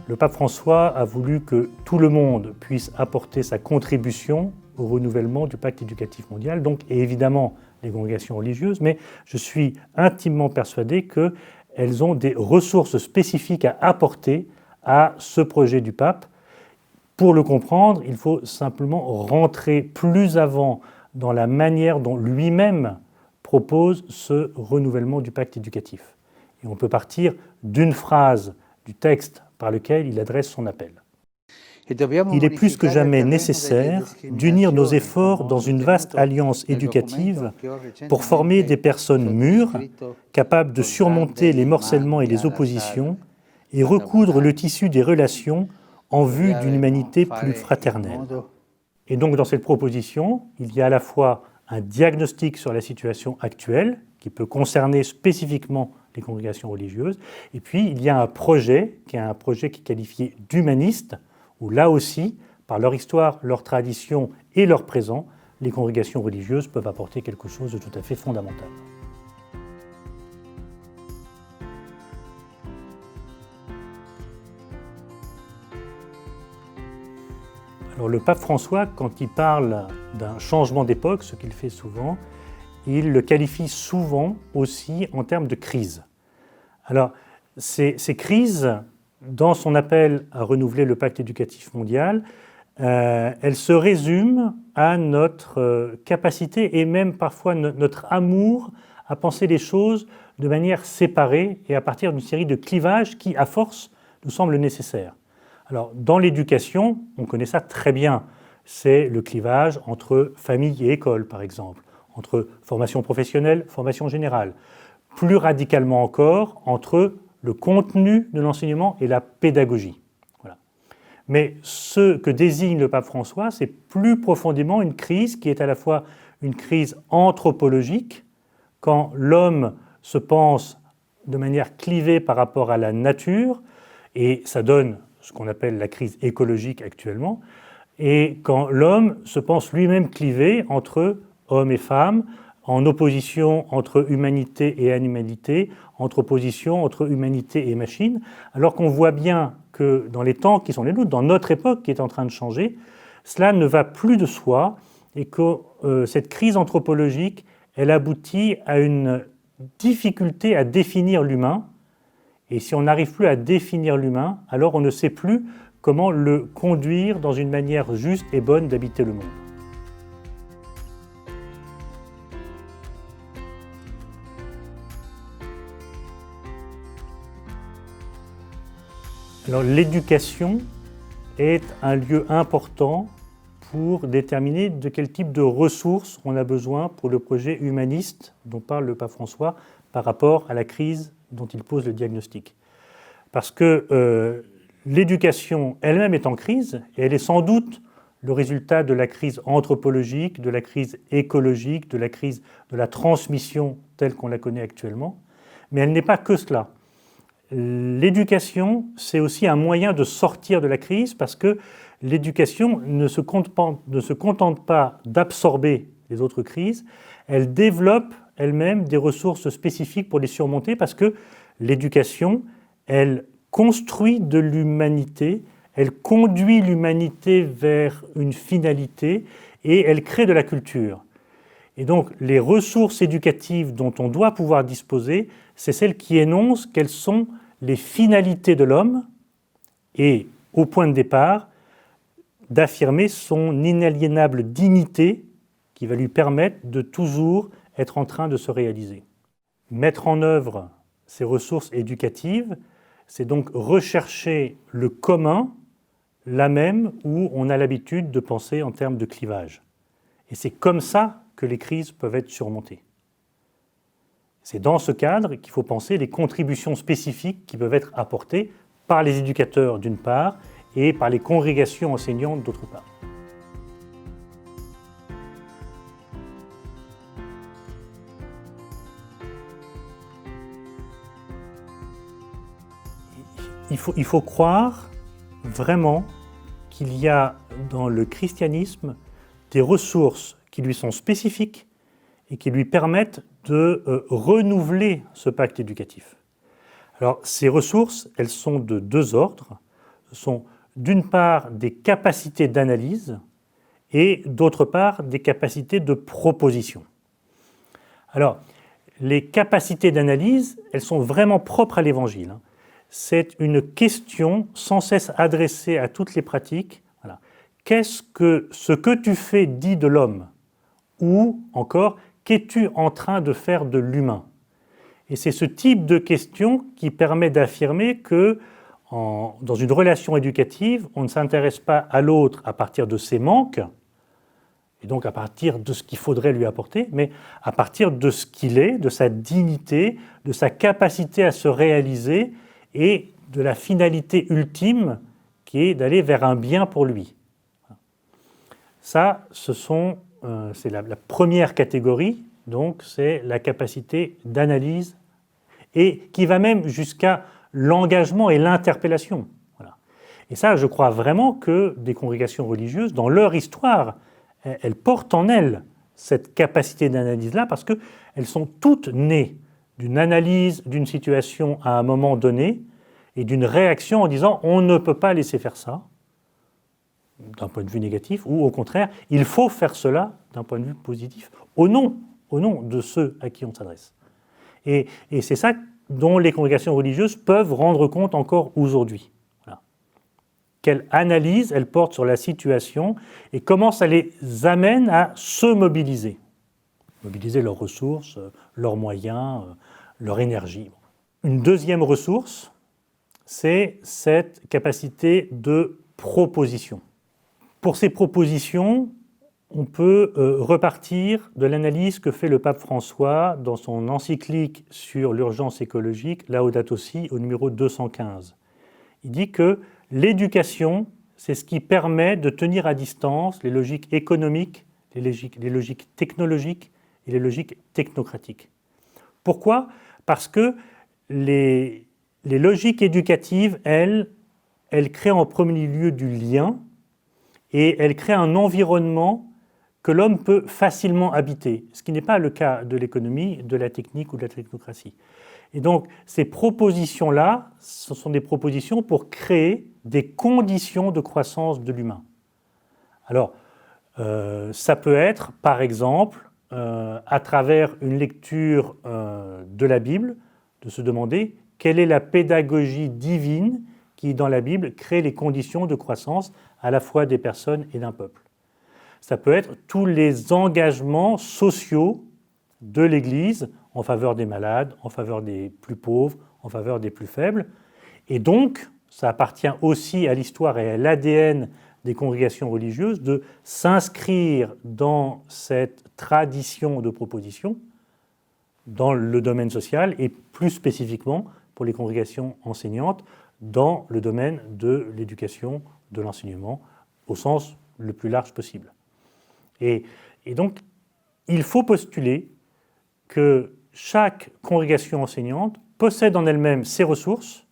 Le pape François a voulu que tout le monde puisse apporter sa contribution au renouvellement du pacte éducatif mondial, donc et évidemment les congrégations religieuses, mais je suis intimement persuadé qu'elles ont des ressources spécifiques à apporter à ce projet du pape. Pour le comprendre, il faut simplement rentrer plus avant dans la manière dont lui-même propose ce renouvellement du pacte éducatif. Et on peut partir d'une phrase du texte par lequel il adresse son appel. Il est plus que jamais nécessaire d'unir nos efforts dans une vaste alliance éducative pour former des personnes mûres, capables de surmonter les morcèlements et les oppositions et recoudre le tissu des relations en vue d'une humanité plus fraternelle. Et donc dans cette proposition, il y a à la fois un diagnostic sur la situation actuelle, qui peut concerner spécifiquement les congrégations religieuses, et puis il y a un projet qui est qualifié d'humaniste, où là aussi, par leur histoire, leur tradition et leur présent, les congrégations religieuses peuvent apporter quelque chose de tout à fait fondamental. Alors, le pape François, quand il parle d'un changement d'époque, ce qu'il fait souvent, il le qualifie souvent aussi en termes de crise. Alors, ces crises, dans son appel à renouveler le pacte éducatif mondial, elles se résument à notre capacité et même parfois notre amour à penser les choses de manière séparée et à partir d'une série de clivages qui, à force, nous semblent nécessaires. Alors, dans l'éducation, on connaît ça très bien. C'est le clivage entre famille et école, par exemple, entre formation professionnelle, formation générale. Plus radicalement encore, entre le contenu de l'enseignement et la pédagogie. Voilà. Mais ce que désigne le pape François, c'est plus profondément une crise qui est à la fois une crise anthropologique, quand l'homme se pense de manière clivée par rapport à la nature, et ça donne ce qu'on appelle la crise écologique actuellement, et quand l'homme se pense lui-même clivé entre hommes et femmes, en opposition entre humanité et animalité, entre opposition entre humanité et machine, alors qu'on voit bien que dans les temps qui sont les nôtres, dans notre époque qui est en train de changer, cela ne va plus de soi et que cette crise anthropologique, elle aboutit à une difficulté à définir l'humain. Et si on n'arrive plus à définir l'humain, alors on ne sait plus comment le conduire dans une manière juste et bonne d'habiter le monde. Alors, l'éducation est un lieu important pour déterminer de quel type de ressources on a besoin pour le projet humaniste dont parle le pape François par rapport à la crise dont il pose le diagnostic. Parce que l'éducation elle-même est en crise et elle est sans doute le résultat de la crise anthropologique, de la crise écologique, de la crise de la transmission telle qu'on la connaît actuellement. Mais elle n'est pas que cela. L'éducation, c'est aussi un moyen de sortir de la crise parce que l'éducation ne se contente pas d'absorber les autres crises, elle développe elle-même des ressources spécifiques pour les surmonter parce que l'éducation, elle construit de l'humanité, elle conduit l'humanité vers une finalité et elle crée de la culture. Et donc, les ressources éducatives dont on doit pouvoir disposer, c'est celles qui énoncent quelles sont les finalités de l'homme et, au point de départ, d'affirmer son inaliénable dignité qui va lui permettre de toujours être en train de se réaliser. Mettre en œuvre ces ressources éducatives, c'est donc rechercher le commun, là même où on a l'habitude de penser en termes de clivage. Et c'est comme ça que les crises peuvent être surmontées. C'est dans ce cadre qu'il faut penser les contributions spécifiques qui peuvent être apportées par les éducateurs d'une part et par les congrégations enseignantes d'autre part. Il faut croire vraiment qu'il y a dans le christianisme des ressources qui lui sont spécifiques et qui lui permettent de renouveler ce pacte éducatif. Alors, ces ressources, elles sont de deux ordres. sont d'une part des capacités d'analyse et d'autre part des capacités de proposition. Alors, les capacités d'analyse, elles sont vraiment propres à l'Évangile. C'est une question sans cesse adressée à toutes les pratiques. Voilà. Qu'est-ce que ce que tu fais dit de l'homme? Ou encore, qu'es-tu en train de faire de l'humain? Et c'est ce type de question qui permet d'affirmer que dans une relation éducative, on ne s'intéresse pas à l'autre à partir de ses manques, et donc à partir de ce qu'il faudrait lui apporter, mais à partir de ce qu'il est, de sa dignité, de sa capacité à se réaliser et de la finalité ultime qui est d'aller vers un bien pour lui. Ça, c'est la première catégorie, donc c'est la capacité d'analyse et qui va même jusqu'à l'engagement et l'interpellation. Voilà. Et ça, je crois vraiment que des congrégations religieuses, dans leur histoire, elles portent en elles cette capacité d'analyse-là parce qu'elles sont toutes nées d'une analyse d'une situation à un moment donné et d'une réaction en disant « on ne peut pas laisser faire ça » d'un point de vue négatif, ou au contraire, il faut faire cela d'un point de vue positif, au nom de ceux à qui on s'adresse. Et c'est ça dont les congrégations religieuses peuvent rendre compte encore aujourd'hui. Voilà. Quelle analyse elles portent sur la situation et comment ça les amène à se mobiliser. Mobiliser leurs ressources, leurs moyens, leur énergie. Une deuxième ressource, c'est cette capacité de proposition. Pour ces propositions, on peut repartir de l'analyse que fait le pape François dans son encyclique sur l'urgence écologique, Laudato Si, au numéro 215. Il dit que l'éducation, c'est ce qui permet de tenir à distance les logiques économiques, les logiques technologiques et les logiques technocratiques. Pourquoi ? Parce que les logiques éducatives, elles créent en premier lieu du lien et elles créent un environnement que l'homme peut facilement habiter, ce qui n'est pas le cas de l'économie, de la technique ou de la technocratie. Et donc, ces propositions-là, ce sont des propositions pour créer des conditions de croissance de l'humain. Alors, ça peut être, par exemple, à travers une lecture de la Bible, de se demander quelle est la pédagogie divine qui, dans la Bible, crée les conditions de croissance à la fois des personnes et d'un peuple. Ça peut être tous les engagements sociaux de l'Église en faveur des malades, en faveur des plus pauvres, en faveur des plus faibles. Et donc, ça appartient aussi à l'histoire et à l'ADN des congrégations religieuses de s'inscrire dans cette tradition de proposition dans le domaine social et plus spécifiquement pour les congrégations enseignantes dans le domaine de l'éducation, de l'enseignement, au sens le plus large possible. Et donc, il faut postuler que chaque congrégation enseignante possède en elle-même ses ressources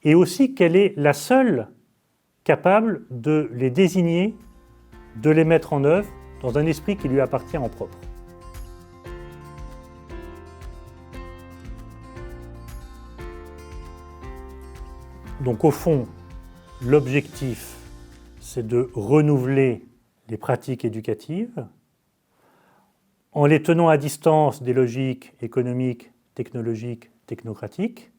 et aussi qu'elle est la seule capable de les désigner, de les mettre en œuvre dans un esprit qui lui appartient en propre. Donc au fond, l'objectif, c'est de renouveler les pratiques éducatives en les tenant à distance des logiques économiques, technologiques, technocratiques,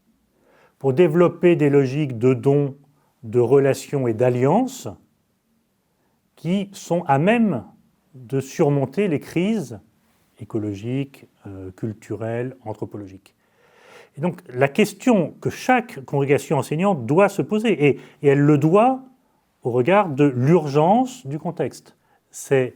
pour développer des logiques de dons, de relations et d'alliances qui sont à même de surmonter les crises écologiques, culturelles, anthropologiques. Et donc la question que chaque congrégation enseignante doit se poser, et elle le doit au regard de l'urgence du contexte, c'est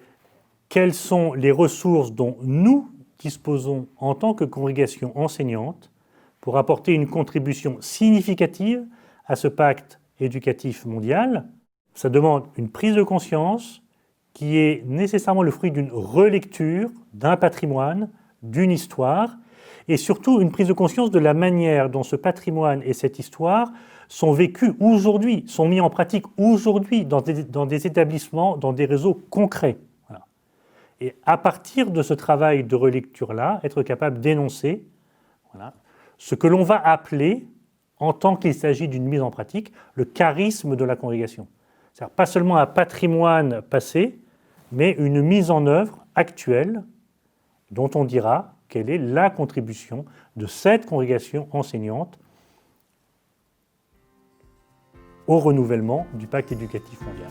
quelles sont les ressources dont nous disposons en tant que congrégation enseignante pour apporter une contribution significative à ce pacte éducatif mondial. Ça demande une prise de conscience qui est nécessairement le fruit d'une relecture d'un patrimoine, d'une histoire, et surtout une prise de conscience de la manière dont ce patrimoine et cette histoire sont vécus aujourd'hui, sont mis en pratique aujourd'hui dans des établissements, dans des réseaux concrets. Voilà. Et à partir de ce travail de relecture-là, être capable d'énoncer ce que l'on va appeler en tant qu'il s'agit d'une mise en pratique, le charisme de la congrégation. C'est-à-dire pas seulement un patrimoine passé, mais une mise en œuvre actuelle dont on dira quelle est la contribution de cette congrégation enseignante au renouvellement du pacte éducatif mondial.